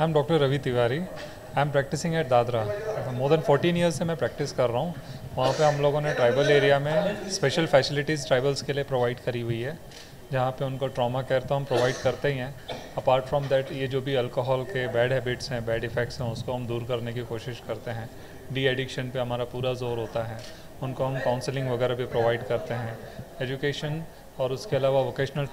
M doctor Ravi Tiwari. I am practising at Dadra. More than 14 years से मैं practice कर रहा हूँ। वहाँ पे हम लोगों ने ट्राइबल एरिया में स्पेशल फैसिलिटीज़ ट्राइबल्स के लिए प्रोवाइड करी हुई है, जहाँ पे उनको ट्रॉमा केयर तो हम प्रोवाइड करते ही हैं। अपार्ट फ्रॉम दैट ये जो भी अल्कोहल के बैड हैबिट्स हैं, बैड इफ़ेक्ट्स हैं, उसको हम दूर करने की कोशिश करते हैं। डी एडिक्शन पे हमारा पूरा जोर होता है। उनको हम काउंसलिंग वगैरह भी प्रोवाइड करते हैं, एजुकेशन और उसके अलावा वोकेशनल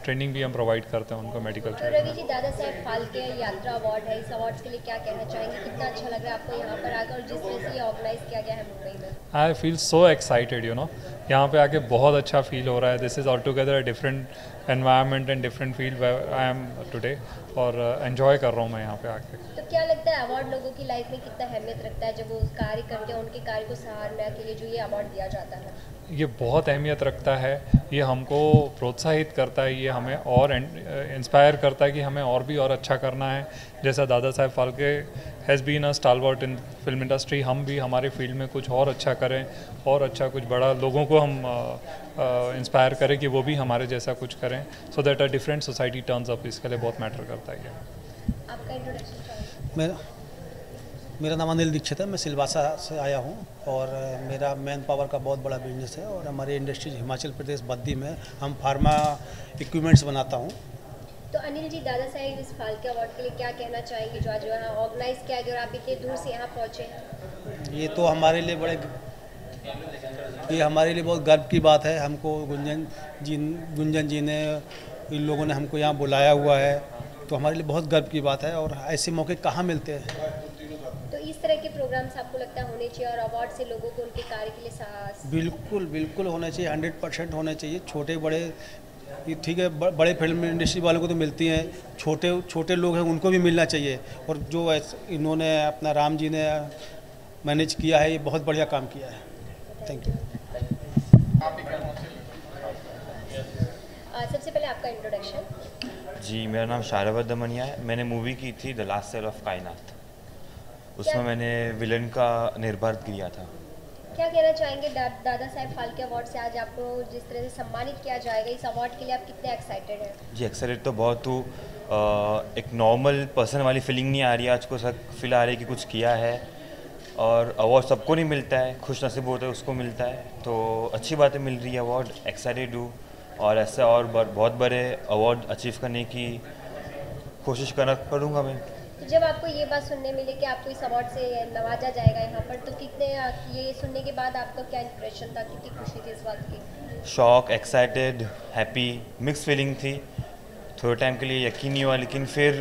ट्रेनिंग भी हम प्रोवाइड करते हैं उनको, मेडिकल तो रवि जी, दादा साहेब फाल्के यात्रा अवार्ड है, इस अवार्ड के लिए क्या कहना चाहेंगे? कितना अच्छा लग रहा है आपको यहाँ पर आकर और जिस तरह से ये ऑर्गेनाइज किया गया है मुंबई में? आई फील सो एक्साइटेड, यहाँ पे आके बहुत अच्छा फील हो रहा है। This is all together a different environment and different field I am today, और एंजॉय कर रहा हूँ मैं यहाँ पे आके। तो क्या लगता है अवार्ड लोगों की लाइफ में कितना अहमियत रखता है? जब वो कार्य करते हैं, उनके कार्य को सराहना के लिए जो ये अवार्ड दिया जाता है, ये बहुत अहमियत रखता है। ये हमको प्रोत्साहित करता है, ये हमें और इंस्पायर करता है कि हमें और भी और अच्छा करना है। जैसा Dada Saheb Phalke has been a stalwart in film industry, हम भी हमारे फील्ड में कुछ और अच्छा करें, और अच्छा कुछ बड़ा लोगों को हम इंस्पायर करें कि वो भी हमारे जैसा कुछ करें, so that a different society turns up. इसके लिए बहुत मैटर करता है ये। आपका इंट्रोडक्शन? मेरा नाम अनिल दीक्षित है। मैं सिलवासा से आया हूँ और मेरा मैन पावर का बहुत बड़ा बिजनेस है, और हमारी इंडस्ट्रीज हिमाचल प्रदेश बद्दी में हम फार्मा इक्विपमेंट्स बनाता हूँ। तो अनिल जी, दादा साहेब इस फाल्के अवार्ड के लिए क्या कहना चाहेंगे, जो आज यहाँ ऑर्गेनाइज किया गया और आप इतने दूर से यहाँ पहुँचे हैं? ये तो हमारे लिए बहुत गर्व की बात है। हमको गुंजन जी ने, इन लोगों ने हमको यहाँ बुलाया हुआ है, तो हमारे लिए बहुत गर्व की बात है। और ऐसे मौके कहाँ मिलते हैं? तो इस तरह के प्रोग्राम्स आपको लगता है होने चाहिए, और अवार्ड से लोगों को उनके कार्य के लिए साहस? बिल्कुल होना चाहिए, 100% होना चाहिए। छोटे बड़े ठीक है, बड़े फिल्म इंडस्ट्री वालों को तो मिलती हैं, छोटे लोग हैं उनको भी मिलना चाहिए। और जो इन्होंने अपना राम जी ने मैनेज किया है, ये बहुत बढ़िया काम किया है। Thank you. सबसे पहले आपका इंट्रोडक्शन। जी, मेरा नाम शाहरवर दमनिया है। मैंने मूवी की थी द लास्ट सेल ऑफ कायनात, उसमें मैंने विलन का निर्भर किया था। क्या कहना चाहेंगे दादा साहेब फाल्के अवार्ड से आज आपको जिस तरह से सम्मानित किया जाएगा, इस अवार्ड के लिए आप कितने एक्साइटेड हैं? जी, एक्साइटेड तो बहुत हूँ। एक नॉर्मल पर्सन वाली फीलिंग नहीं आ रही है आज को, सब फील आ रही है कि कुछ किया है। और अवार्ड सबको नहीं मिलता है, खुश नसीब होता है उसको मिलता है, तो अच्छी बातें मिल रही है अवार्ड। एक्साइटेड हूँ, और ऐसे और बहुत बड़े अवार्ड अचीव करने की कोशिश करूँगा मैं। तो जब आपको ये बात सुनने मिली कि आपको इस अवार्ड से नवाजा जाएगा यहाँ पर, तो कितने ये सुनने के बाद आपका क्या इंप्रेशन था, कितनी खुशी थी इस बात की? Shock, excited, happy, mix feeling थी। थोड़े टाइम के लिए यकीन नहीं हुआ, लेकिन फिर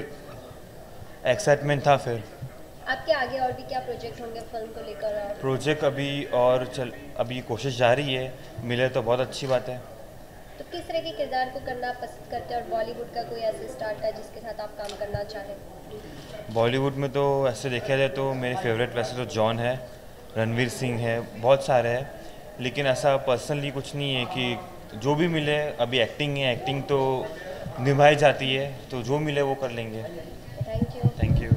एक्साइटमेंट था। फिर आपके आगे और भी क्या प्रोजेक्ट होंगे फिल्म को लेकर? प्रोजेक्ट अभी कोशिश जारी है, मिले तो बहुत अच्छी बात है। तो किस तरह के किरदार को करना पसंद करते हैं, और बॉलीवुड का कोई ऐसे स्टार का जिसके साथ आप काम करना चाहें? बॉलीवुड में तो ऐसे देखा जाए तो मेरे फेवरेट वैसे तो जॉन है, रणवीर सिंह है, बहुत सारे हैं, लेकिन ऐसा पर्सनली कुछ नहीं है कि जो भी मिले। अभी एक्टिंग है, एक्टिंग तो निभाई जाती है, तो जो मिले वो कर लेंगे। Thank you.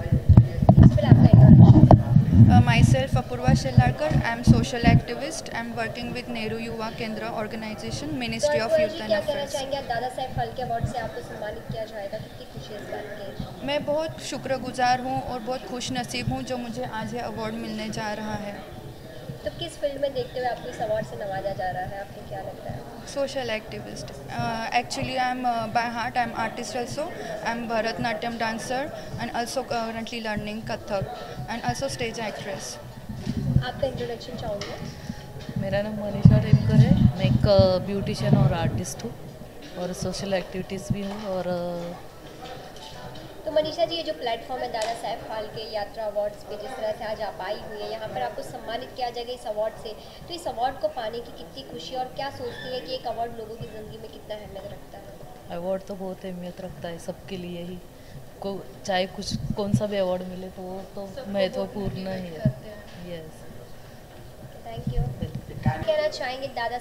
Myself Apurva Shellarkar. I am social activist. I am working with Nehru Yuva Kendra organization, Ministry of Youth and क्या कहना Affairs. चाहेंगे, दादा साहेब फाल्के अवार्ड से आपको सम्मानित किया जाएगा, कितनी खुशी है इस बात की? मैं बहुत शुक्रगुजार हूँ और बहुत खुश नसीब हूँ जो मुझे आज ये अवार्ड मिलने जा रहा है। तो किस फील्ड में देखते हुए आपको इस अवार्ड से नवाजा जा रहा है, आपको क्या लगता है? Social activist. Actually, I am by heart I am artist also. I am Bharatnatyam dancer and also currently learning Kathak and also stage actress. आपका इंट्रोडक्शन चाहूँगा। मेरा नाम मनीषा रेमकर है। मैं एक ब्यूटिशियन और आर्टिस्ट हूँ, और सोशल एक्टिविटीज़ भी हूँ। और तो मनीषा जी, ये जो प्लेटफॉर्म है दादा साहेब फाल्के यात्रा अवार्ड्स पे, जिस तरह से आज आप आई हुई है यहाँ पर, आपको सम्मानित किया जाएगा इस अवार्ड से, तो इस अवार्ड को पाने की कितनी खुशी, और क्या सोचती है कि एक अवार्ड लोगों की ज़िंदगी में कितना अहमियत रखता है? अवार्ड तो बहुत अहमियत रखता है सबके लिए ही, को चाहे कौन सा भी अवार्ड मिले तो वो तो महत्वपूर्ण ही है। Yes, thank you. क्या कहना चाहेंगे दादा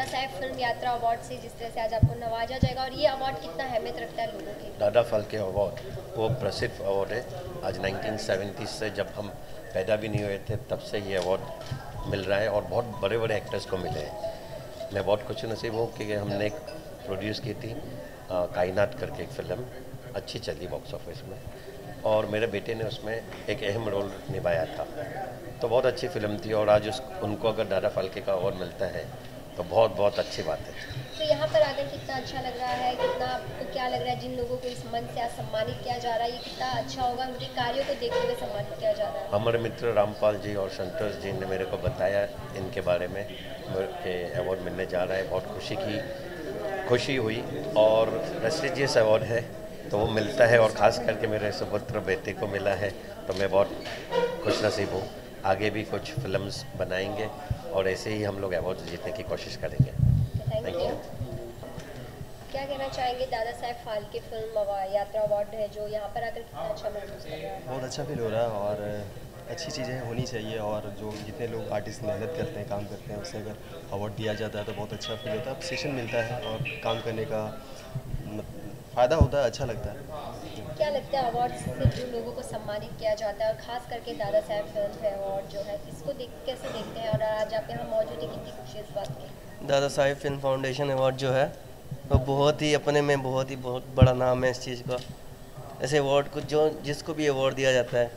साहेब फिल्म यात्रा अवार्ड से, जिस तरह से आज आपको नवाजा जाएगा, और ये अवार्ड कितना अहमियत रखता है लोगों की? दादा फाल्के अवार्ड वो प्रसिद्ध अवार्ड है। आज 1970 से, जब हम पैदा भी नहीं हुए थे, तब से ये अवार्ड मिल रहा है, और बहुत बड़े बड़े एक्टर्स को मिले हैं। मैं बहुत खुश नसीब हूँ कि हमने प्रोड्यूस की थी कायनात करके एक फिल्म, अच्छी चली बॉक्स ऑफिस में, और मेरे बेटे ने उसमें एक अहम रोल निभाया था। तो बहुत अच्छी फिल्म थी, और आज उनको अगर दादा फाल्के का अवार्ड मिलता है तो बहुत बहुत अच्छी बात है। तो यहाँ पर आकर कितना अच्छा लग रहा है, कितना आपको क्या लग रहा है जिन लोगों को इस मंच से आज सम्मानित किया जा रहा है, ये कितना अच्छा होगा, उनके कार्यों को देखते हुए सम्मानित किया जा रहा है? हमारे मित्र रामपाल जी और संतोष जी ने मेरे को बताया इनके बारे में कि अवार्ड मिलने जा रहा है। बहुत खुशी हुई, और प्रेस्टिजियस अवार्ड है तो वो मिलता है, और ख़ास करके मेरे सुपुत्र बेटे को मिला है, तो मैं बहुत खुशनसीब हूँ। आगे भी कुछ फिल्म्स बनाएंगे और ऐसे ही हम लोग अवार्ड जीतने की कोशिश करेंगे। Thank you. क्या कहना चाहेंगे, दादा साहेब फाल्के फिल्म यात्रा अवार्ड है जो यहाँ पर आकर कितना अच्छा महसूस कर रहा है? बहुत अच्छा फील हो रहा है, और अच्छी चीज़ें होनी चाहिए, और जो जितने लोग आर्टिस्ट मेहनत करते हैं, काम करते हैं, उससे अगर अवार्ड दिया जाता है तो बहुत अच्छा फील होता है, अप्रिसिएशन मिलता है और काम करने का फ़ायदा होता है, अच्छा लगता है। क्या लगता है अवार्ड से जो लोगों को सम्मानित किया जाता है, और खास करके दादा साहेब फिल्म है अवार्ड जो है, इसको कैसे देखते हैं, और आज आप यहाँ मौजूद है, कितनी खुशी है इस बात की? Dada Saheb film foundation award जो है वो बहुत ही अपने में बहुत बड़ा नाम है इस चीज़ का। ऐसे अवार्ड को जिसको भी अवार्ड दिया जाता है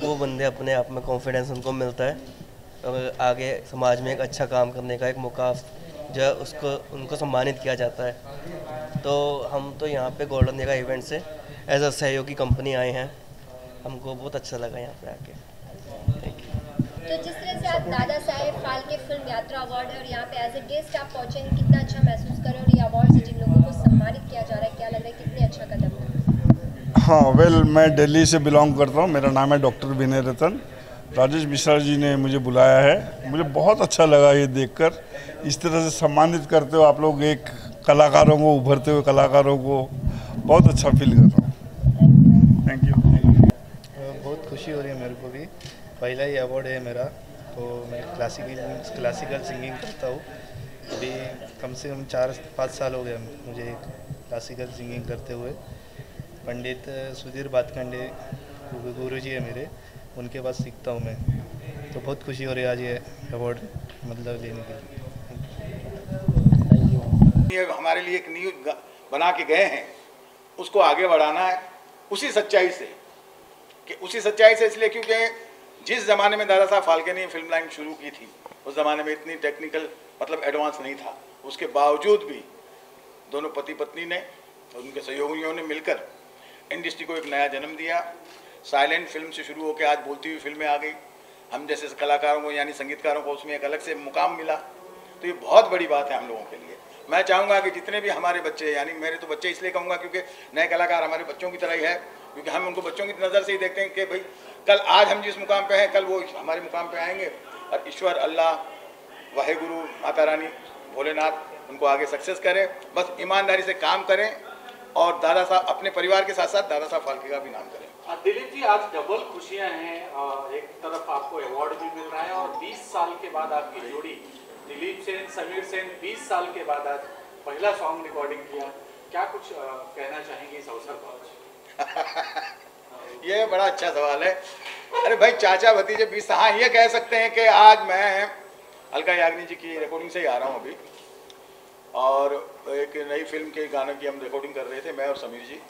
वो बंदे अपने आप में कॉन्फिडेंस उनको मिलता है, और आगे समाज में एक अच्छा काम करने का एक मौका जो है उसको उनको सम्मानित किया जाता है। तो हम तो यहाँ पे गोल्डन जगह इवेंट से एज अ सहयोगी कंपनी आए हैं, हमको बहुत अच्छा लगा यहाँ पे आके। Thank you. तो जिस तरह से आप दादा साहेब फाल्के फिल्म यात्रा अवार्ड है और यहाँ पे एज ए गेस्ट आप पहुँचे हैं, कितना अच्छा महसूस कर रहे हैं, और ये अवार्ड से जिन लोगों को सम्मानित किया जा रहा है, क्या लग रहा है कितनी अच्छा कदम है? हाँ, वेल मैं दिल्ली से बिलोंग करता हूँ, मेरा नाम है डॉक्टर विनय रतन। राजेश मिश्रा जी ने मुझे बुलाया है, मुझे बहुत अच्छा लगा ये देखकर। इस तरह से सम्मानित करते हो आप लोग एक कलाकारों को, उभरते हुए कलाकारों को, बहुत अच्छा फील कर रहा हूँ। Thank you. बहुत खुशी हो रही है मेरे को भी, पहला ही अवार्ड है मेरा। तो मैं क्लासिकल सिंगिंग करता हूँ, अभी कम से कम 4-5 साल हो गया मुझे क्लासिकल सिंगिंग करते हुए। पंडित सुधीर बातखंडे गुरुजी है मेरे, उनके पास सीखता हूँ मैं। तो बहुत खुशी हो रही है आज ये अवार्ड मतलब लेने के लिए। ये हमारे लिए एक नींव बना के गए हैं, उसको आगे बढ़ाना है उसी सच्चाई से, इसलिए क्योंकि जिस ज़माने में दादा साहब फाल्के ने फिल्म लाइन शुरू की थी, उस ज़माने में इतनी टेक्निकल मतलब एडवांस नहीं था। उसके बावजूद भी दोनों पति पत्नी ने और उनके सहयोगियों ने मिलकर इंडस्ट्री को एक नया जन्म दिया। साइलेंट फिल्म से शुरू होकर आज बोलती हुई फिल्में आ गई। हम जैसे कलाकारों को यानी संगीतकारों को उसमें एक अलग से मुकाम मिला, तो ये बहुत बड़ी बात है हम लोगों के लिए। मैं चाहूँगा कि जितने भी हमारे बच्चे, यानी मेरे तो बच्चे इसलिए कहूँगा क्योंकि नए कलाकार हमारे बच्चों की तरह ही है, क्योंकि हम उनको बच्चों की नज़र से ही देखते हैं कि भाई कल आज हम जिस मुकाम पे हैं कल वो हमारे मुकाम पे आएंगे, और ईश्वर अल्लाह वाहेगुरु माता रानी भोलेनाथ उनको आगे सक्सेस करें। बस ईमानदारी से काम करें और दादा साहब अपने परिवार के साथ साथ दादा साहब फाल्के का भी नाम करें। दिलीप जी, आज डबल खुशियां हैं, एक तरफ आपको अवार्ड भी मिल रहा है और 20 साल के बाद आपकी जोड़ी दिलीप सेन समीर सेन 20 साल के बाद आज पहला सॉन्ग रिकॉर्डिंग किया, क्या कुछ कहना चाहेंगे इस अवसर पर? ये बड़ा अच्छा सवाल है। अरे भाई चाचा भतीजे 20, हाँ ये कह सकते हैं कि आज मैं अलका याग्निक जी की रिकॉर्डिंग से ही आ रहा हूँ अभी, और एक नई फिल्म के गानों की हम रिकॉर्डिंग कर रहे थे मैं और समीर जी।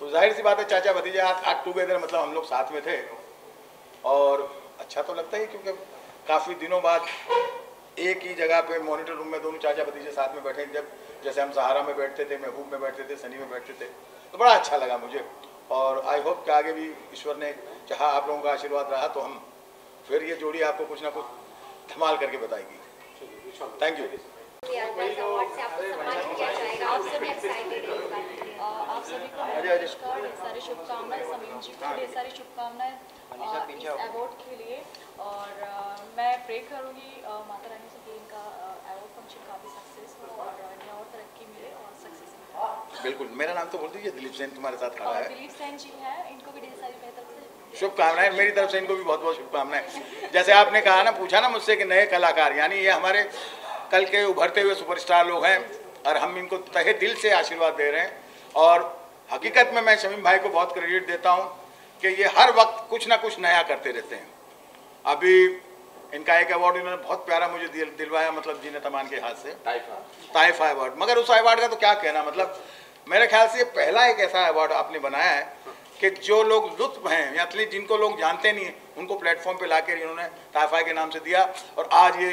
तो जाहिर सी बात है चाचा भतीजे आज टुगेदर मतलब हम लोग साथ में थे, और अच्छा तो लगता ही क्योंकि काफ़ी दिनों बाद एक ही जगह पे मॉनिटर रूम में दोनों चाचा भतीजे साथ में बैठे, जब जैसे हम सहारा में बैठते थे, महबूब में बैठते थे, सनी में बैठते थे, तो बड़ा अच्छा लगा मुझे। और आई होप कि आगे भी ईश्वर ने चाहा, आप लोगों का आशीर्वाद रहा तो हम फिर ये जोड़ी आपको कुछ ना कुछ धमाल करके बताएगी। Thank you. आप सभी को ढेर सारी शुभकामनाएं, समीर जी को ढेर सारी शुभकामनाएं इस अवार्ड के लिए। और मैं प्रे करूँगी माता रानी से कि इनका अवार्ड फंक्शन काफ़ी सक्सेस हो और इन्हें और तरक्की मिले और सक्सेस मिले। बिल्कुल, मेरा नाम तो बोल दीजिए, दिलीप सेन तुम्हारे साथ खड़ा है। दिलीप सेन जी हैं, इनको भी ढेर सारी मेरी तरफ से शुभकामनाएं, मेरी तरफ से इनको भी बहुत बहुत शुभकामनाएं। जैसे आपने कहा ना, पूछा ना मुझसे कि नए कलाकार, यानी ये हमारे कल के उभरते हुए सुपरस्टार लोग हैं और हम इनको तहे दिल से आशीर्वाद दे रहे हैं। और हकीकत में मैं शमीम भाई को बहुत क्रेडिट देता हूं कि ये हर वक्त कुछ ना कुछ नया करते रहते हैं। अभी इनका एक अवार्ड इन्होंने बहुत प्यारा मुझे दिलवाया, मतलब जीनत अमान के हाथ से, ताइफा अवार्ड। मगर उस अवार्ड का तो क्या कहना, मतलब मेरे ख्याल से ये पहला एक ऐसा अवार्ड आपने बनाया है कि जो लोग लुत्फ हैं या एथलीट जिनको लोग जानते नहीं हैं उनको प्लेटफॉर्म पे लाकर इन्होंने ताइफाई के नाम से दिया और आज ये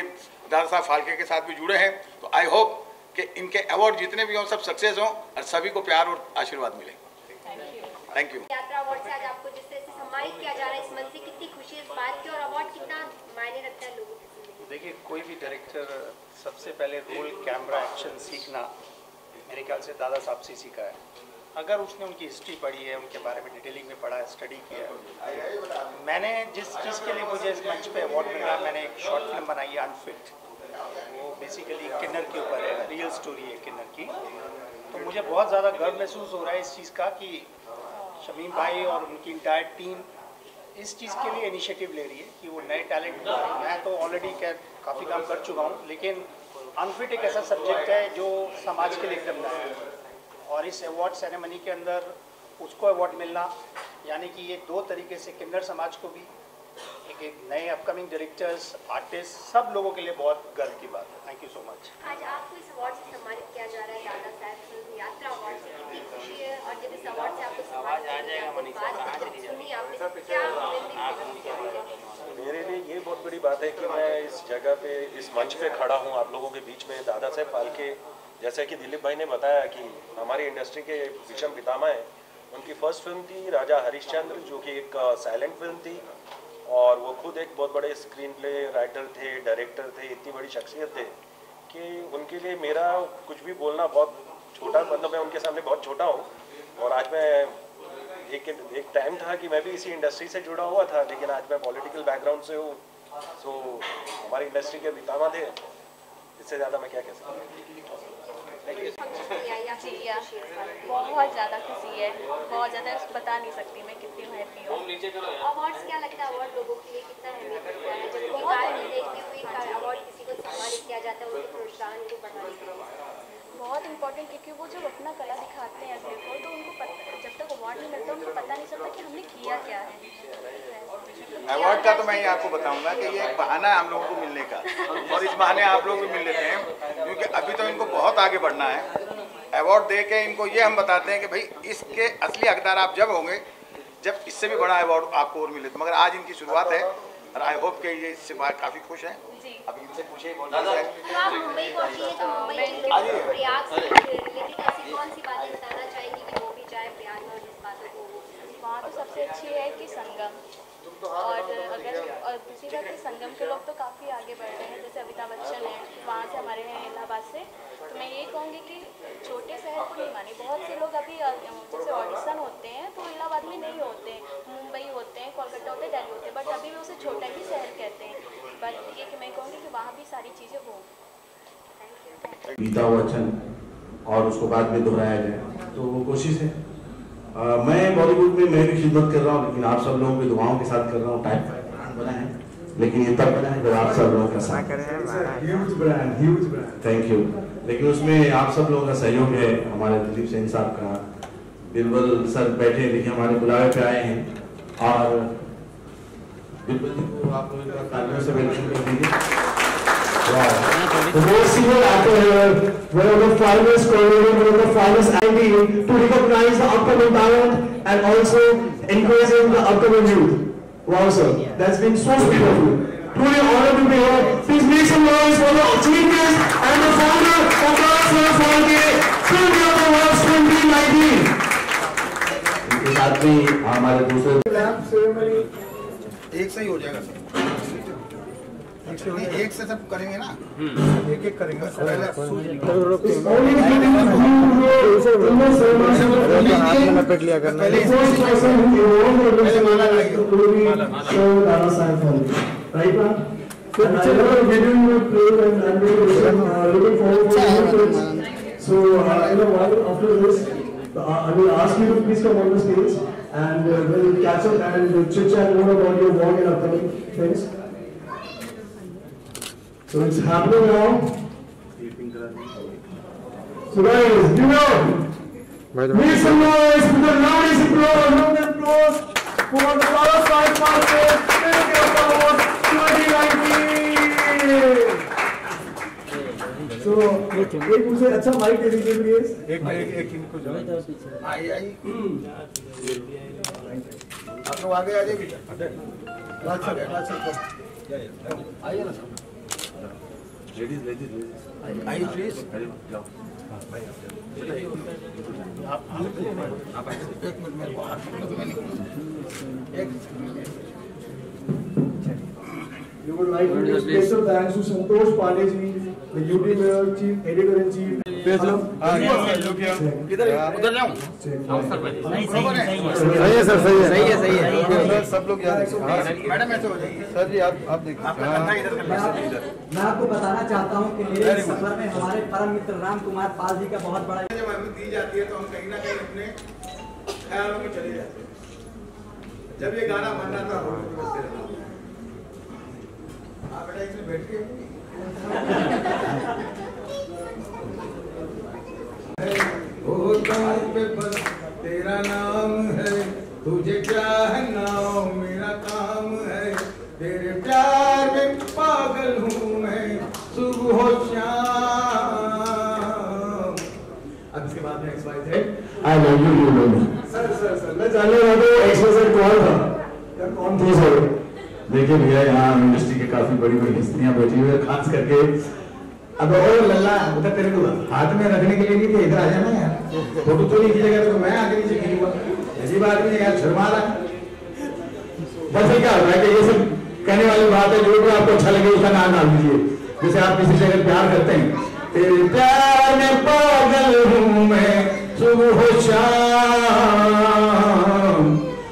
दादा साहब फाल्के के साथ भी जुड़े हैं। तो आई होप कि इनके अवार्ड जितने भी हों सब सक्सेस हों और सभी को प्यार और आशीर्वाद मिले। Thank you. यात्रा अवार्ड से आज आपको जिस तरह से सम्मानित किया जा रहा है इस मन से कितनी खुशी है इस बात की और अवार्ड कितना मायने रखता है लोगों की? देखिए, कोई भी डायरेक्टर सबसे पहले रोल, कैमरा, एक्शन सीखना मेरे ख्याल से दादा साहब से सीखा है। अगर उसने उनकी हिस्ट्री पढ़ी है, उनके बारे में डिटेलिंग में पढ़ा है, स्टडी किया है। मैंने जिस चीज़ के लिए मुझे इस मंच पे अवार्ड मिला, मैंने एक शॉर्ट फिल्म बनाई है अनफिट। वो बेसिकली किन्नर के ऊपर है, रियल स्टोरी है किन्नर की। तो मुझे बहुत ज़्यादा गर्व महसूस हो रहा है इस चीज़ का कि शमीम भाई और उनकी इंटायर टीम इस चीज़ के लिए इनिशिएटिव ले रही है कि वो नए टैलेंट, मैं तो ऑलरेडी काफ़ी काम कर चुका हूँ, लेकिन अनफिट एक ऐसा सब्जेक्ट है जो समाज के लिए एकदम नया है और इस अवार्ड सेरेमनी के अंदर उसको अवार्ड मिलना यानी कि ये दो तरीके से किन्नर समाज को भी एक नए अपकमिंग डायरेक्टर्स, आर्टिस्ट, सब लोगों के लिए बहुत गर्व की बात है। Thank you so much. आज आपको इस अवार्ड से सम्मानित किया जा रहा है दादा साहब फिल्म यात्रा अवार्ड से, कितनी खुशी है और जब इस अवार्ड से आपको सम्मानित किया जाएगा सुनी आपने क्या मेरे लिए ये बहुत बड़ी बात है कि मैं इस जगह पे, इस मंच पे खड़ा हूँ आप लोगों के बीच में। दादा साहब फाल्के, जैसा कि दिलीप भाई ने बताया कि हमारी इंडस्ट्री के विषम पितामह हैं। उनकी फर्स्ट फिल्म थी राजा हरिश्चंद्र, जो कि एक साइलेंट फिल्म थी और वो खुद एक बहुत बड़े स्क्रीन प्ले राइटर थे, डायरेक्टर थे, इतनी बड़ी शख्सियत थे कि उनके लिए मेरा कुछ भी बोलना बहुत छोटा, मतलब मैं उनके सामने बहुत छोटा हूँ। और आज मैं एक टाइम था कि मैं भी इसी इंडस्ट्री से जुड़ा हुआ था, लेकिन आज मैं पॉलिटिकल बैकग्राउंड से हूँ। सो हमारी इंडस्ट्री के पितामह थे, इससे ज़्यादा मैं क्या कह सकता हूँ। बहुत ज़्यादा खुशी है, बहुत ज़्यादा बता नहीं सकती मैं कितनी हैप्पी हूँ। अवार्ड्स क्या लगता है, अवार्ड लोगों के लिए कितना अहमियत रखता है? जब बहुत देखते हुए अवार्ड किसी को सम्मानित किया जाता है उनके प्रोत्साहन को बढ़ाने के लिए बहुत इंपॉर्टेंट, क्योंकि वो जब अपना कला दिखाते हैं अगले को तो उनको जब तक अवार्ड नहीं मिलता उनको पता नहीं चलता कि हमने किया क्या है। अवार्ड का तो मैं ये आपको बताऊंगा कि ये एक बहाना है हम लोगों को मिलने का और इस बहाने आप लोग भी मिल लेते हैं क्योंकि अभी तो इनको बहुत आगे बढ़ना है। अवार्ड दे के इनको ये हम बताते हैं कि भाई इसके असली हकदार आप जब होंगे जब इससे भी बड़ा अवार्ड आपको और मिले। तो मगर आज इनकी शुरुआत है और आई होप कि ये इससे काफ़ी खुश हैं। अभी इनसे पूछे मुंबई पहुंची तो मुंबई प्रयाग से रिलेटेड ऐसी कौन सी बातें बताना चाहेंगी कि वो भी जाए प्रयाग में और इस बातों को? वहाँ तो सबसे अच्छी है कि संगम, और दूसरी बात कि संगम के लोग तो काफ़ी आगे बढ़ रहे हैं, जैसे अमिताभ बच्चन है, वहाँ से हमारे हैं इलाहाबाद से। तो मैं ये कहूँगी कि छोटे शहर को नहीं माने, बहुत से लोग अभी जैसे ऑडिशन होते हैं तो इलाहाबाद में नहीं होते, मुंबई होते हैं, कोलकाता होते हैं, दिल्ली होते हैं, बट अभी भी उसे छोटा ही शहर कहते हैं। बट ये कि मैं कहूँगी कि वहाँ भी सारी चीज़ें हों। बीता हुआ क्षण और उसको बाद में दोहराया जाए, तो वो कोशिश है। मैं बॉलीवुड में मैं भी खिदमत कर रहा हूँ, लेकिन आप सब लोगों की दुआओं के साथ कर रहा हूँ। टाइप ब्रांड बना है, लेकिन ये तब बना है जब आप सब लोगों का साथ। Huge brand, thank you. लेकिन उसमें आप सब लोगों का सहयोग है, हमारे दिलीप सेन साहब का, बिरबल सर बैठे देखिए हमारे बुलावे पे आए हैं, और बिरबल जी को आप लोगों का तालियों से वेलकम कर दीजिए। The most senior actor here, one of the finest choreographers, one of the finest acting to recognize the upcoming talent and also encouraging the upcoming youth. Wow, sir, that's been so sweet of you. Truly honored to be here. Please make some noise for the chief guest and the founder of Dada Saeb Phalke Film Yaatra Awards 2019. इनके साथ भी हमारे दूसरे एक से ही हो जाएगा sir, एक से सब करेंगे ना, एक एक करेंगे। लपेट लिया करना। I will ask you to please come on the stage and we'll catch up and chit chat more about your work and upcoming things. So it's happening now. So guys, you know, make some noise for the loudest applause, round of applause for the Dada Saeb Phalke Film Yaatra Awards 2019. So एक मुझे अच्छा mic दे दीजिए please. एक इनको आइए आप लोग आगे आ जाइए बेटा। आइए ना लेडीज आइए प्लीज। आप एक मिनट मेरे को We would like to give special thanks to Santosh Pandey ji, the UT Mayor, Chief Editor-in-Chief. इधर उधर जाऊं? सही है सर, सही है, सही है, सही है सर। सब लोग याद रखें। मैडम ऐसे हो जाइए सर जी, आप देखिए। मैं आपको बताना चाहता हूँ कि मेरे सफर में हमारे परम मित्र राम कुमार पाल जी का बहुत बड़ा जब हमें दी जाती है तो हम कहीं ना कहीं अपने ख्यालों में चले जाते हैं। जब ये गाना बनना था आप बेटा इसमें बैठ के पे बस तेरा नाम है, तुझे चाहना मेरा काम है, तेरे प्यार में पागल हूँ मैं सुबह शाम। अब इसके बाद में XYZ I love you, you love me. Sir मैं जानने वाला हूँ XYZ कौन था? कौन थे सर? देखिए भैया, यहाँ इंडस्ट्री के काफी बड़ी बड़ी हस्तियां बैठी हुई है, खास करके अब और लल्ला उधर तेरे को हाथ में रखने के लिए नहीं थे, इधर आ जाना यार, फोटो तो नहीं खींचेगा तो मैं आगे नीचे खींचूंगा, ऐसी बात नहीं है यार, शर्मा रहा। बस क्या होता है कि ये सब कहने वाली बात है, जो भी आपको अच्छा लगे उसका नाम डाल दीजिए। जैसे आप किसी से अगर प्यार करते हैं, तेरे प्यार में पागल हूँ मैं सुबह शाम,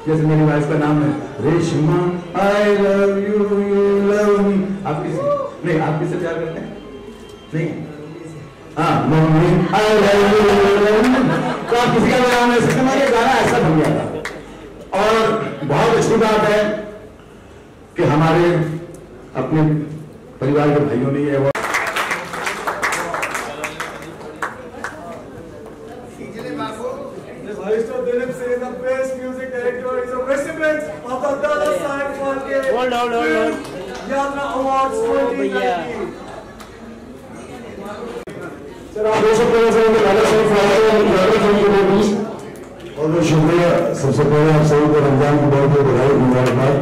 जैसे मेरी वाइफ का नाम है Reshma, I love you, you love me. आप किसी नहीं, आप किससे प्यार करते हैं? नहीं, हाँ मम्मी आई लव यू, तो आप किसी का नाम ले सकते हैं। ये गाना ऐसा बन गया था और बहुत अच्छी बात है कि हमारे अपने परिवार के भाइयों ने ये और शुक्रिया। सबसे पहले आप सभी को रमजान की बहुत बहुत बधाई मुबारकबाद।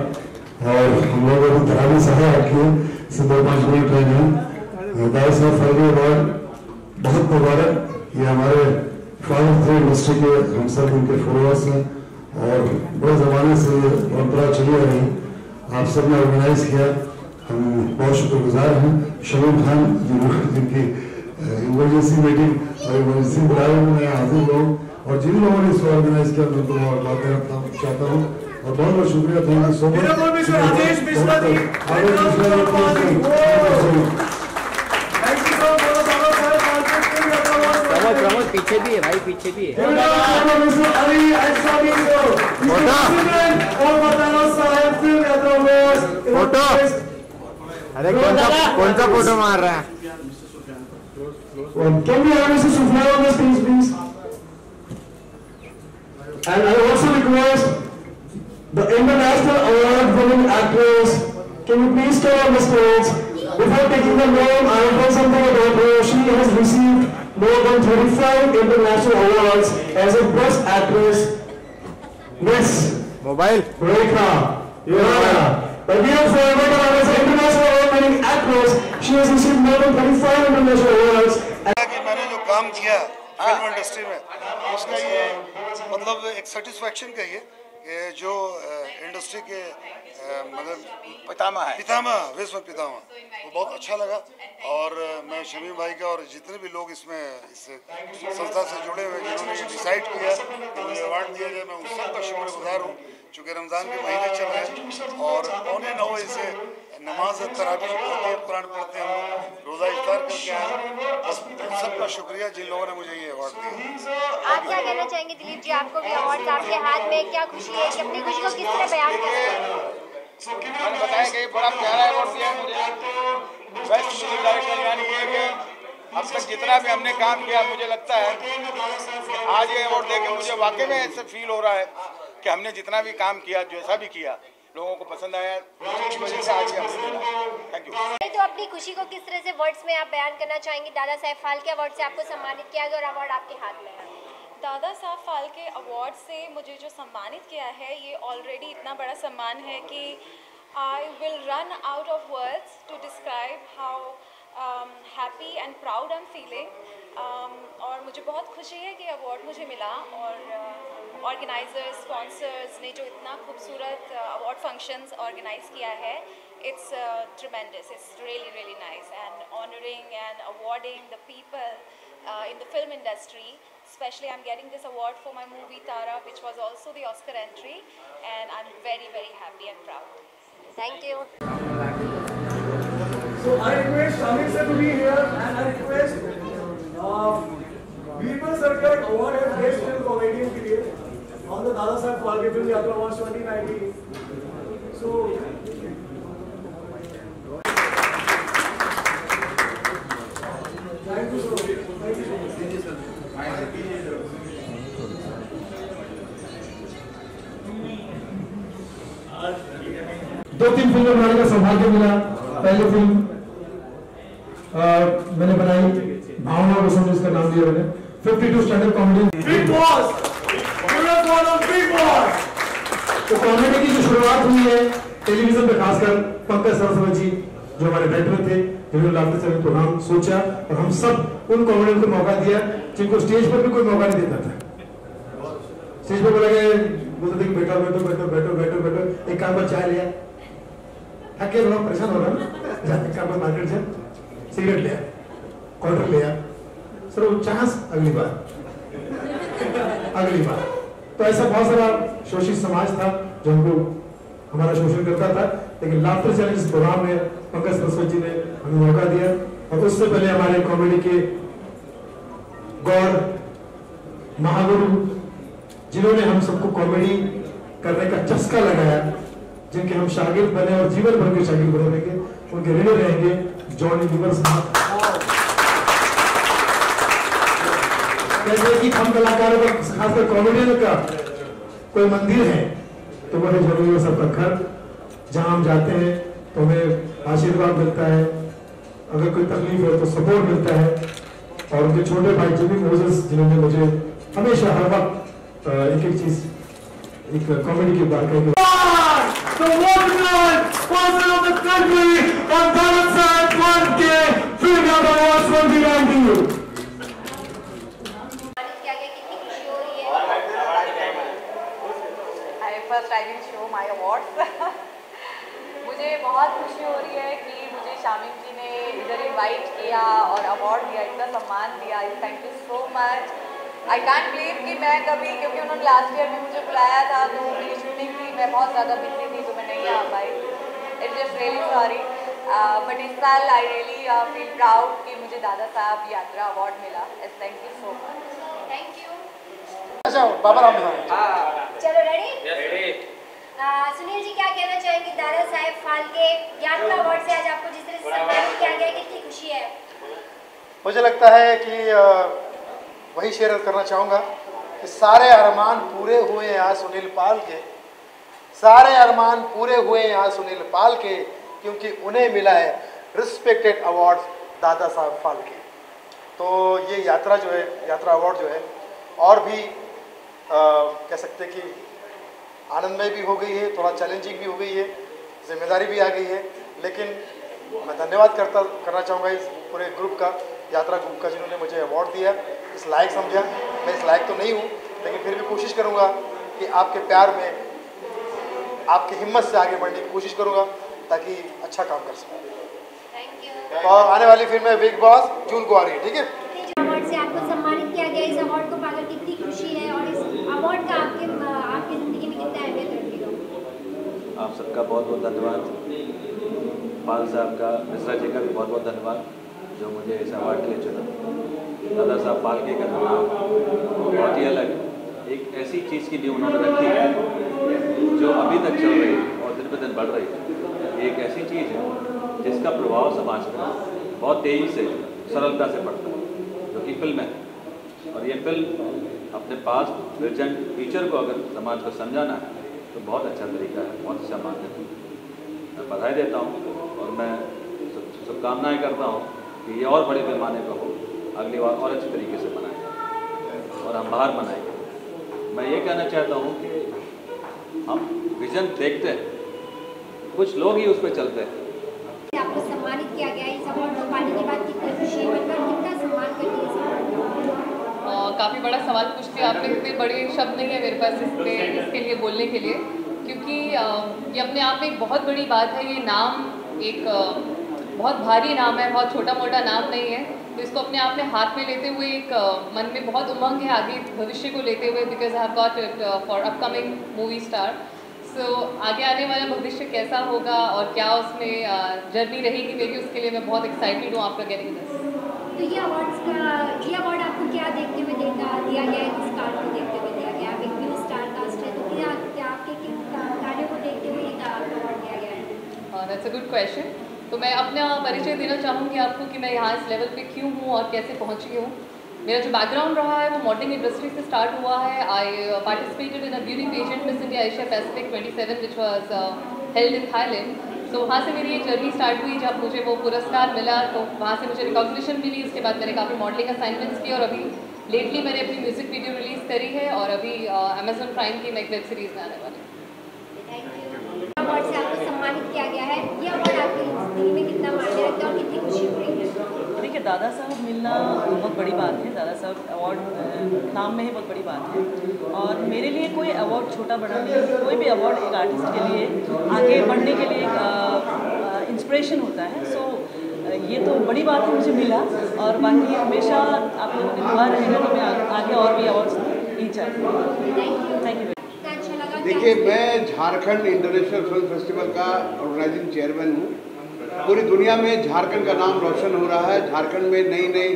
और हम लोग अभी तरावी सफर रखी है, इसे 2-5 मिनट रह गए। दादा साहब फाल्के अवार्ड बहुत मुबारक। ये हमारे फादर थे इंडस्ट्री के, हम सब उनके फॉलोअर्स हैं और बड़े ज़माने से ये परंपरा चली आ रही। आप सब ने ऑर्गेनाइज किया, हम बहुत शुक्रगुजार हैं। शमीम खान जिनकी इमरजेंसी मीटिंग और इमरजेंसी बुलाए मैं हाजिर हूँ और जिन लोगों ने इसको ऑर्गेनाइज किया मैं उनको मुबारकबाद देना चाहता हूँ और बहुत बहुत शुक्रिया। Thank you so much. पीछे भी है भाई, पीछे भी है। फोटो, अरे कौन सा फोटो मार रहा है? Can we have Mr. Sufyan on the stage, please? And I also request the International Award-winning actress, can you please come on the stage? Before taking the name, I will tell something about her. She has received more than 35 international awards as a Best Actress. Miss Mobile Rekha Yara. But we are forever known as an international award-winning actress. She has received more than 35 international awards. कि मैंने जो काम किया film industry में, उसका ये मतलब एक सेटिस्फैक्शन कहिए कि जो इंडस्ट्री के मतलब पितामह विश्व पितामह, वो बहुत अच्छा लगा। और मैं शमीम भाई का और जितने भी लोग इसमें इस संस्था से जुड़े हुए जिन्होंने ये डिसाइड किया कि मुझे अवार्ड दिया जाए, मैं उन सबका शुक्रगुजार हूँ। चूँकि रमज़ान के महीने चल रहे हैं और 9:15 बजे नमाज तरावी पढ़ते हैं, कुरान पढ़ते हैं, रोज़ा इफ्तार करके आए। बस सबका शुक्रिया जिन लोगों ने मुझे ये अवार्ड दिया। आप क्या कहना चाहेंगे दिलीप जी, आपको भी अवार्ड आपके हाथ में, क्या खुशी है कि अपनी खुशी को किस तरह बयान करते हैं? मैंने बताया कि बड़ा प्यारा अवार्ड दिया मुझे बेस्ट म्यूजिक डायरेक्टर, यानी ये कि अब तक जितना भी हमने काम किया, मुझे लगता है आज ये अवार्ड देके मुझे वाकई में ऐसा फील हो रहा है कि हमने जितना भी काम किया, जैसा भी किया, लोगों को पसंद आया, उसकी वजह से आज ये हमसे मिला। Thank you. तो अपनी खुशी को किस तरह से वर्ड्स में आप बयान करना चाहेंगे? दादा साहेब फाल्के अवार्ड से आपको सम्मानित किया गया और अवार्ड आपके हाथ में है। दादा साहब फाल्के अवार्ड से मुझे जो सम्मानित किया है, ये ऑलरेडी इतना बड़ा सम्मान है कि I will run out of words to describe how happy and proud I am feeling. और मुझे बहुत खुशी है कि अवार्ड मुझे मिला और ऑर्गेनाइजर्स, स्पॉन्सर्स ने जो इतना खूबसूरत अवार्ड फंक्शंस ऑर्गेनाइज किया है, it's tremendous. It's really, really nice, and honoring and awarding the people in the film industry. Especially, I'm getting this award for my movie Tara, which was also the Oscar entry, and I'm very, very happy and proud. Thank you. So I request Shamik sir to be here, and I request Birbal Sarkar Award as Best Film Comedian के लिए on the Dada Saheb Phalke Film Yatra Awards 2019. So. Thank you so much. Thank you so much. दो तीन फिल्में बनाने का सौभाग्य मिला। पहली फिल्म मैंने बनाई भावना को समझ, इसका नाम दिया मैंने 52 स्टैंडअप कॉमेडी बिग बॉस। तो कॉमेडी की जो शुरुआत हुई है टेलीविजन पे, खासकर पंकज सरस्वती जी जो हमारे डायरेक्टर थे, जिन्होंने लाफ्टर चैनल प्रोग्राम सोचा और हम सब उन कॉमेडियन को मौका दिया जिनको स्टेज पर भी कोई मौका नहीं देता था। स्टेज पर बोलते थे बैठो बैठो बैठो बैठो बैठो बैठो, एक काम पर चाय लिया, थक के थोड़ा परेशान हो रहा ना, एक काम पर मार्केट से सिगरेट लिया, क्वार्टर लिया, सर वो चांस अगली बार। तो ऐसा बहुत सारा शोषित समाज था जो हमको हमारा शोषण करता था, लेकिन लाफ्टर चैलेंज प्रोग्राम में पंकज सरस्वती जी ने हमें मौका दिया। और उससे पहले हमारे कॉमेडी के गॉड महागुरु, जिन्होंने हम सबको कॉमेडी करने का चस्का लगाया, जिनके हम शागिर्द बने और जीवन भर के शागिर्द बनेंगे, उनके ऋणी रहेंगे, जॉनी लीवर साहब। जैसे कि हम कलाकारों का, खासकर कॉमेडियन का कोई मंदिर है तो वो है जॉनी लीवर साहब का घर, जहां हम जाते हैं तो हमें आशीर्वाद मिलता है, अगर कोई तकलीफ है तो सपोर्ट मिलता है। और उनके छोटे भाई जिमी मोजेस, जिन्होंने मुझे हमेशा हर वक्त एक एक चीज, एक कॉमेडी की बात कही। First I will show my awards. मुझे बहुत खुशी हो रही है कि मुझे शामिम जी ने इधर इनवाइट किया और अवार्ड दिया, इतना सम्मान दिया। Thank you so much. I can't believe कि मैं कभी, क्योंकि उन्होंने लास्ट ईयर में मुझे बुलाया था तो मेरी शूटिंग थी, मैं बहुत ज़्यादा बिजी थी तो मैं नहीं आ पाई। It's just really sorry, but इस साल आई रियली फील प्राउड कि मुझे दादा साहब यात्रा अवार्ड मिला। Thank you so much. Thank you. अच्छा बाबा राम, चलो रेडी? सुनील जी, क्या कहना चाहेंगे दादा साहेब फाल्के यात्रा अवार्ड से आज आपको जिस तरह से सम्मानित किया गया, कितनी खुशी है? मुझे लगता है कि वही शेयर करना चाहूँगा कि सारे अरमान पूरे हुए हैं आज सुनील पाल के, सारे अरमान पूरे हुए हैं आज सुनील पाल के, क्योंकि उन्हें मिला है रिस्पेक्टेड अवार्ड दादा साहब फाल्के। तो ये यात्रा जो है, यात्रा अवार्ड जो है, और भी कह सकते कि आनंदमय भी हो गई है, थोड़ा चैलेंजिंग भी हो गई है, जिम्मेदारी भी आ गई है, लेकिन मैं धन्यवाद करना चाहूँगा इस पूरे ग्रुप का, यात्रा ग्रुप का, जिन्होंने मुझे अवार्ड दिया, इस लायक समझा। मैं इस लायक तो नहीं हूँ, लेकिन फिर भी कोशिश करूँगा कि आपके प्यार में, आपकी हिम्मत से आगे बढ़ने की कोशिश करूँगा ताकि अच्छा काम कर सकूँ। और आने वाली फिल्म है बिग बॉस, जून को आ रही है, ठीक है? अवार्ड से आपको सम्मानित किया गया, इस अवार्ड को पाकर कितनी खुशी है और इस अवार्ड का आपकी ज़िंदगी में कितना अहमियत रखती है? आप सबका बहुत बहुत धन्यवाद, पाल साहब का, मिश्रा जी का भी बहुत बहुत धन्यवाद जो मुझे इस अवार्ड के लिए चुना। दादा साहब फाल्के का नाम बहुत ही अलग है, एक ऐसी चीज़ की नींव उन्होंने रखी है जो अभी तक चल रही है और दिन पर दिन बढ़ रही है। एक ऐसी चीज़ है जिसका प्रभाव समाज पर बहुत तेज़ी से, सरलता से पड़ता है, जो कि फिल्म है। और ये फिल्म अपने पास्ट प्रेजेंट फ्यूचर को अगर समाज को समझाना है तो बहुत अच्छा तरीका है, बहुत अच्छा माध्यम है। मैं बधाई देता हूँ और मैं शुभकामनाएँ करता हूँ कि ये और बड़े पैमाने पर हो, अगली बार और अच्छे तरीके से मनाएं और हम बाहर मनाएंगे। मैं ये कहना चाहता हूँ कि हम विज़न देखते हैं, कुछ लोग ही उस पर चलते हैं। आपको सम्मानित किया गया इस अवार्ड को पाने के बाद कितनी खुशी है, कितना सम्मान करती है इस अवार्ड को? काफ़ी बड़ा सवाल पूछते हैं आपने, इतने बड़े शब्द नहीं है मेरे पास इसके लिए बोलने के लिए, क्योंकि ये अपने आप में एक बहुत बड़ी बात है। ये नाम एक बहुत भारी नाम है, बहुत छोटा मोटा नाम नहीं है। तो इसको अपने आप में हाथ में लेते हुए एक मन में बहुत उमंग है आगे भविष्य को लेते हुए, because I have got it for upcoming movie star. So आगे आने वाला भविष्य कैसा होगा और क्या उसमें जर्नी रहेगी मेरी, उसके लिए मैं बहुत एक्साइटेड हूँ आफ्टर गेटिंग दिस। तो ये अवार्ड आपको क्या देखते हुए दिया गया है, किस कार्ड को देखते हुए दिया गया है? एक न्यू स्टार कास्ट है, तो क्या आपके किन कार्यों को देखते हुए ये अवार्ड दिया गया है? That's a good question. तो मैं अपना परिचय देना चाहूँगी आपको कि मैं यहाँ इस लेवल पे क्यों हूँ और कैसे पहुँची हूँ। मेरा जो बैकग्राउंड रहा है वो मॉडलिंग इंडस्ट्री से स्टार्ट हुआ है। I participated in a beauty pageant Miss India Asia Pacific 27 which was held in Thailand. So वहाँ से मेरी एक जर्नी स्टार्ट हुई, जब मुझे वो पुरस्कार मिला तो वहाँ से मुझे रिकॉग्निशन मिली। उसके बाद मैंने काफ़ी मॉडलिंग असाइनमेंट्स किए और अभी लेटली मैंने अपनी म्यूज़िक वीडियो रिलीज़ करी है और अभी अमेजन प्राइम की मैं एक वेब सीरीज़ में आने वाली हूँ। अवार्ड से आपको सम्मानित किया गया है, ये अवार्ड आपके दिल में कितना मायने रखता है और कितनी खुशी हो रही है? देखिए, दादा साहब मिलना बहुत बड़ी बात है। दादा साहब अवार्ड नाम में ही बहुत बड़ी बात है और मेरे लिए कोई अवार्ड छोटा बड़ा नहीं है। कोई भी अवार्ड एक आर्टिस्ट के लिए आगे बढ़ने के लिए एक इंस्पिरेशन होता है। सो ये तो बड़ी बात है मुझे मिला और बाकी हमेशा आप लोगों की दुआ रहेगा कि मैं आगे और भी अवार्ड्स ही चाहूँ। Thank you. देखिए, मैं झारखंड इंटरनेशनल फिल्म फेस्टिवल का ऑर्गेनाइजिंग चेयरमैन हूँ। पूरी दुनिया में झारखंड का नाम रोशन हो रहा है। झारखंड में नई नई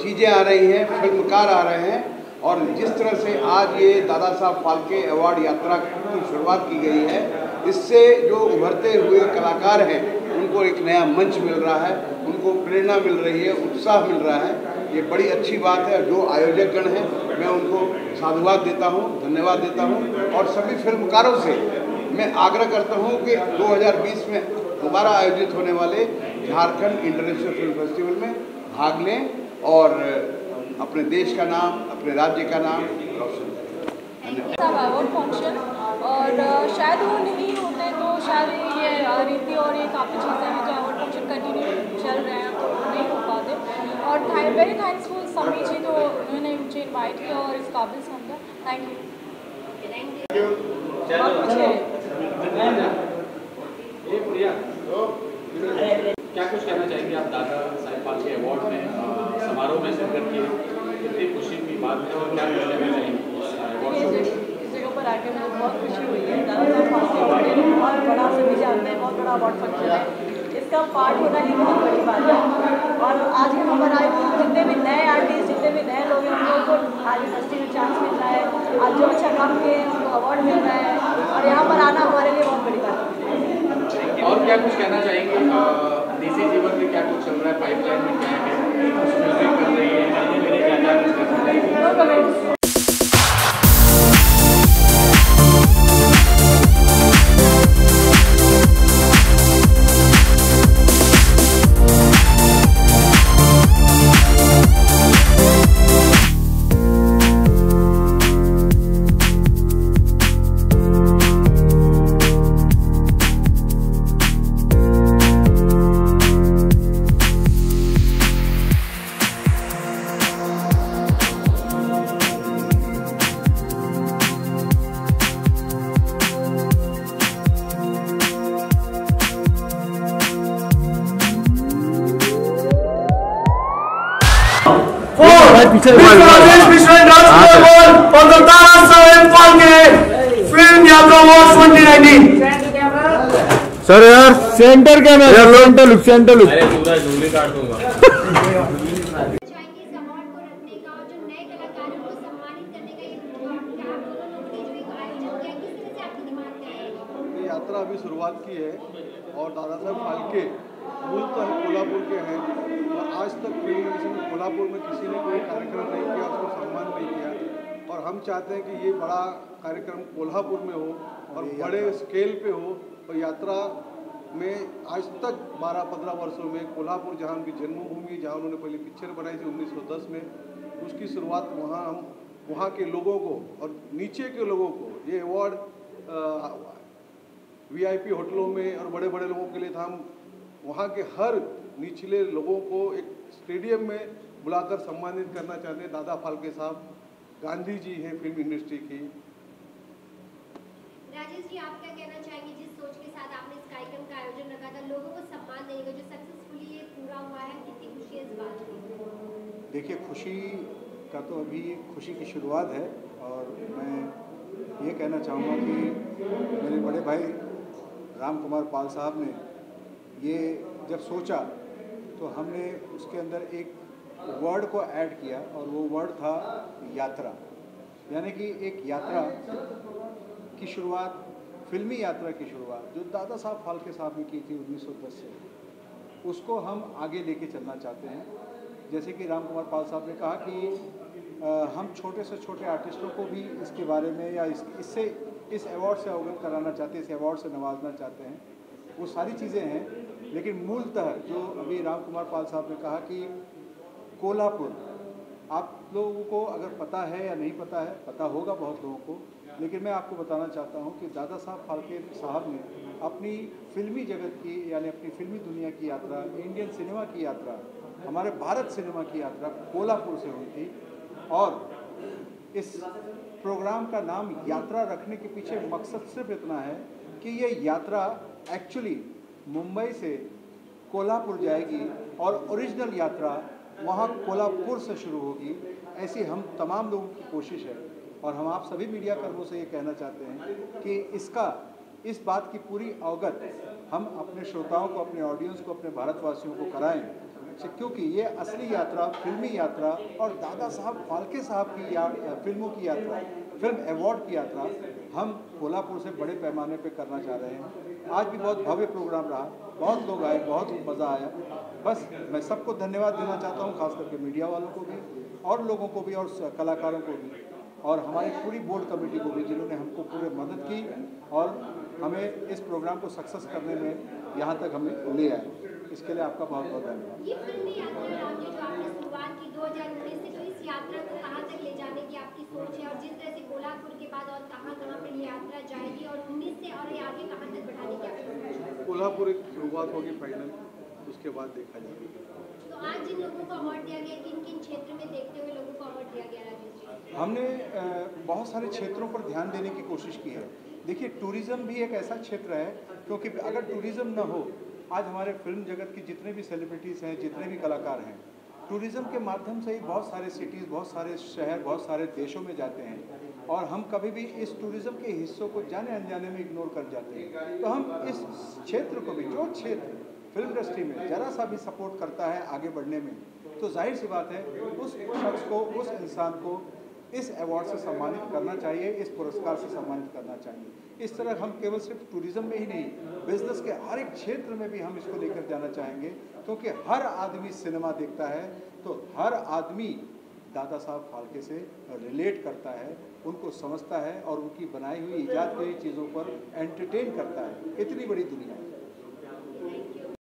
चीज़ें आ रही हैं, फिल्मकार आ रहे हैं और जिस तरह से आज ये दादा साहब फाल्के अवार्ड यात्रा की शुरुआत की गई है, इससे जो उभरते हुए कलाकार हैं उनको एक नया मंच मिल रहा है, उनको प्रेरणा मिल रही है, उत्साह मिल रहा है। ये बड़ी अच्छी बात है। जो आयोजकगण हैं मैं उनको साधुवाद देता हूँ, धन्यवाद देता हूँ और सभी फिल्मकारों से मैं आग्रह करता हूँ कि 2020 में दोबारा आयोजित होने वाले झारखंड इंटरनेशनल फिल्म फेस्टिवल में भाग लें और अपने देश का नाम, अपने राज्य का नाम रोशन करें। अवार्ड फंक्शन और शायद वो नहीं होते तो शायद ये रीति और ये काफ़ी चीज़ें हैं जो अवार्ड फंक्शन कंटिन्यू चल रहे हैं तो नहीं हो पाते। और वेरी थैंक्सफुल समी जी, तो उन्होंने मुझे इनवाइट किया और इस काबिल समझा। Thank you. क्या कुछ कहना चाहेंगे आप दादा साहब फाल्के अवार्ड में समारोह में शिरकत की, कितनी खुशी की बात है और क्या कुछ कहना चाहेंगे? इस जगह पर आके मुझे बहुत खुशी हुई है। दादा साहब फाल्के अवार्ड बहुत बड़ा, सभी जानते हैं, बहुत बड़ा अवार्ड फंक्शन है। इसका पार्ट होना ही बहुत बड़ी बात है और आज यहाँ पर आए जितने भी नए आर्टिस्ट, जितने भी नए लोग हैं, उन लोगों को आज इंडस्ट्री में चांस मिल रहा है। आज जो अच्छा काम किए हैं उनको अवार्ड मिल रहा है और यहाँ पर आना हमारे लिए बहुत बड़ी बात है। और क्या कुछ कहना चाहेंगे? निजी जीवन में क्या कुछ चल रहा है, पाइपलाइन में क्या है, फिल्में कर रही है, मेरे क्या कुछ कहना चाहेंगे? राजेश मिश्रा राष्ट्रीय अवार्ड और दादा साहब फाल्के फिल्म यात्रा अवार्ड 2019। सर यार सेंटर कैमरा यार, सेंटर लुक, सेंटर लुक। अरे पूरा झूले काट दूंगा। यात्रा अभी शुरुआत की है और दादा साहब फाल्के मूलतः कोल्हापुर के हैं और आज तक फिल्म में कोल्हापुर में किसी ने कोई कार्यक्रम नहीं किया, उसको सम्मान नहीं किया और हम चाहते हैं कि ये बड़ा कार्यक्रम कोल्हापुर में हो और बड़े स्केल पे हो। और यात्रा में आज तक 12-15 वर्षों में कोल्हापुर, जहाँ उनकी जन्मभूमि, जहाँ उन्होंने पहली पिक्चर बनाई थी 1910 में, उसकी शुरुआत वहाँ हम वहाँ के लोगों को और नीचे के लोगों को ये अवार्ड VIP होटलों में और बड़े बड़े लोगों के लिए था। हम वहाँ के हर निचले लोगों को एक स्टेडियम में बुलाकर सम्मानित करना चाहते हैं। दादा फाल्के साहब गांधी जी हैं फिल्म इंडस्ट्री की। राजेश जी, आप क्या कहना चाहेंगे जिस सोच के साथ आपने इस कार्यक्रम का आयोजन रखा था, लोगों को सम्मान देने का, जो सक्सेसफुली ये पूरा हुआ है, कितनी खुशी है इस बात की? देखिए, खुशी का तो अभी खुशी की शुरुआत है और मैं ये कहना चाहूँगा कि मेरे बड़े भाई राम कुमार पाल साहब ने ये जब सोचा तो हमने उसके अंदर एक वर्ड को ऐड किया और वो वर्ड था यात्रा। यानी कि एक यात्रा की शुरुआत, फिल्मी यात्रा की शुरुआत जो दादा साहब फाल्के साहब ने की थी 1910 से, उसको हम आगे लेके चलना चाहते हैं। जैसे कि राम कुमार पाल साहब ने कहा कि हम छोटे से छोटे आर्टिस्टों को भी इसके बारे में या इस अवार्ड से अवगत कराना चाहते हैं, इस अवार्ड से नवाजना चाहते हैं। वो सारी चीज़ें हैं, लेकिन मूलतः जो अभी राम कुमार पाल साहब ने कहा कि कोल्हापुर, आप लोगों को अगर पता है या नहीं पता है, पता होगा बहुत लोगों को, लेकिन मैं आपको बताना चाहता हूं कि दादा साहब फाल्के साहब ने अपनी फिल्मी जगत की, यानी अपनी फिल्मी दुनिया की यात्रा, इंडियन सिनेमा की यात्रा, हमारे भारत सिनेमा की यात्रा कोल्हापुर से हुई थी। और इस प्रोग्राम का नाम यात्रा रखने के पीछे मकसद सिर्फ इतना है कि ये यात्रा एक्चुअली मुंबई से कोल्हापुर जाएगी और ओरिजिनल यात्रा वहाँ कोल्हापुर से शुरू होगी। ऐसी हम तमाम लोगों की कोशिश है और हम आप सभी मीडिया कर्मियों से ये कहना चाहते हैं कि इस बात की पूरी अवगत हम अपने श्रोताओं को, अपने ऑडियंस को, अपने भारतवासियों को कराएं, क्योंकि ये असली यात्रा, फिल्मी यात्रा और दादा साहब फाल्के साहब की फिल्मों की यात्रा, फिल्म अवार्ड की यात्रा हम कोल्हापुर से बड़े पैमाने पे करना चाह रहे हैं। आज भी बहुत भव्य प्रोग्राम रहा, बहुत लोग आए, बहुत मज़ा आया। बस मैं सबको धन्यवाद देना चाहता हूँ, खास करके मीडिया वालों को भी और लोगों को भी और कलाकारों को भी और हमारी पूरी बोर्ड कमेटी को भी, जिन्होंने हमको पूरे मदद की और हमें इस प्रोग्राम को सक्सेस करने में यहाँ तक हमें ले आए। इसके लिए आपका बहुत बहुत धन्यवाद। ये फिल्मी यात्रा आपने जो आपने शुरुआत की 2019 से, तो इस यात्रा को कहाँ तक ले जाने की आपकी सोच है और जिस तरह से कोल्हापुर के बाद और कहाँ पर ये यात्रा जाएगी और 19 से और आगे कहाँ तक बढ़ाने की आपकी सोच है? कोल्हापुर एक शुरुआत होगी फाइनल, उसके बाद देखा जाएगा। तो आज जिन लोगों को अवार्ड दिया गया, किन किन क्षेत्र में देखते हुए लोगों को अवार्ड दिया गया राजेश जी? हमने बहुत सारे क्षेत्रों पर ध्यान देने की कोशिश की है। देखिए, टूरिज़्म भी एक ऐसा क्षेत्र है, क्योंकि अगर टूरिज़्म न हो, आज हमारे फिल्म जगत की जितने भी सेलिब्रिटीज़ हैं, जितने भी कलाकार हैं, टूरिज़्म के माध्यम से ही बहुत सारे सिटीज़, बहुत सारे शहर, बहुत सारे देशों में जाते हैं और हम कभी भी इस टूरिज़्म के हिस्सों को जाने अनजाने में इग्नोर कर जाते हैं। तो हम इस क्षेत्र को भी, जो क्षेत्र फिल्म इंडस्ट्री में ज़रा सा भी सपोर्ट करता है आगे बढ़ने में, तो जाहिर सी बात है उस शख्स को, उस इंसान को इस अवार्ड से सम्मानित करना चाहिए, इस पुरस्कार से सम्मानित करना चाहिए। इस तरह हम केवल सिर्फ टूरिज़्म में ही नहीं, बिजनेस के हर एक क्षेत्र में भी हम इसको लेकर जाना चाहेंगे, क्योंकि हर आदमी सिनेमा देखता है तो हर आदमी दादा साहब फाल्के से रिलेट करता है, उनको समझता है और उनकी बनाई हुई, ईजाद की चीज़ों पर एंटरटेन करता है। इतनी बड़ी दुनिया है।